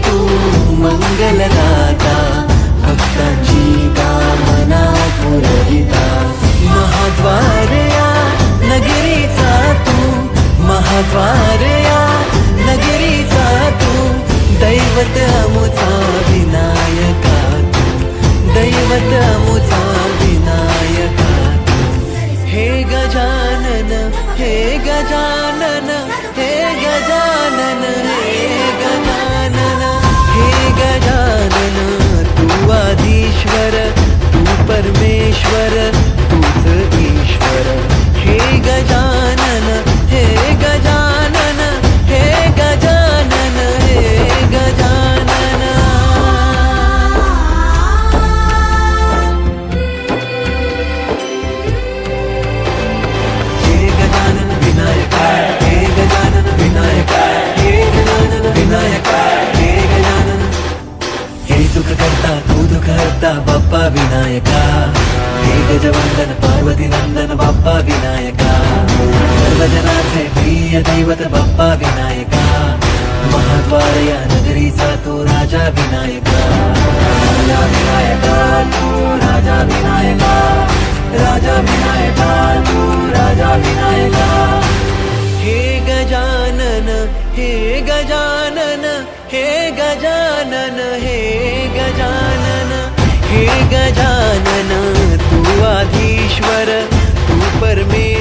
तू मंगलदाता, भक्तांची कामना पुरविता। महाद्वार या नगरीचा तू, महाद्वार या नगरीचा तू, दैवत अमुचा विनायका तू, दैवत अमुचा विनायका तू। हे गजानन, हे गजानन, हे गजानन, हे गजानन, हे गजानन, तू आदिश्वर, तू परमेश्वर, तूच ईश्वर। हे गजानन, हे गजानन, हे गजानन, हे गजानन। हे गजानन विनायका, हे गजानन विनायका, हे गजानन विनायका, हे गजानन। हे सुख करता तू दुःख हरता बाप्पा विनायका, हे गजवंदन पार्वती नंदन बाप्पा विनायका, सर्वजनाचे प्रिय दैवत बाप्पा विनायका। महाद्वार या नगरीचा तू राजा विनायका, राजा विनायका तू राजा विनायका, राजा विनायका तू राजा विनायका। हे गजानन, हे गजानन, हे गजानन, हे गजानन, हे गजानन, तू आधीश्वर, तू परमेश्वर।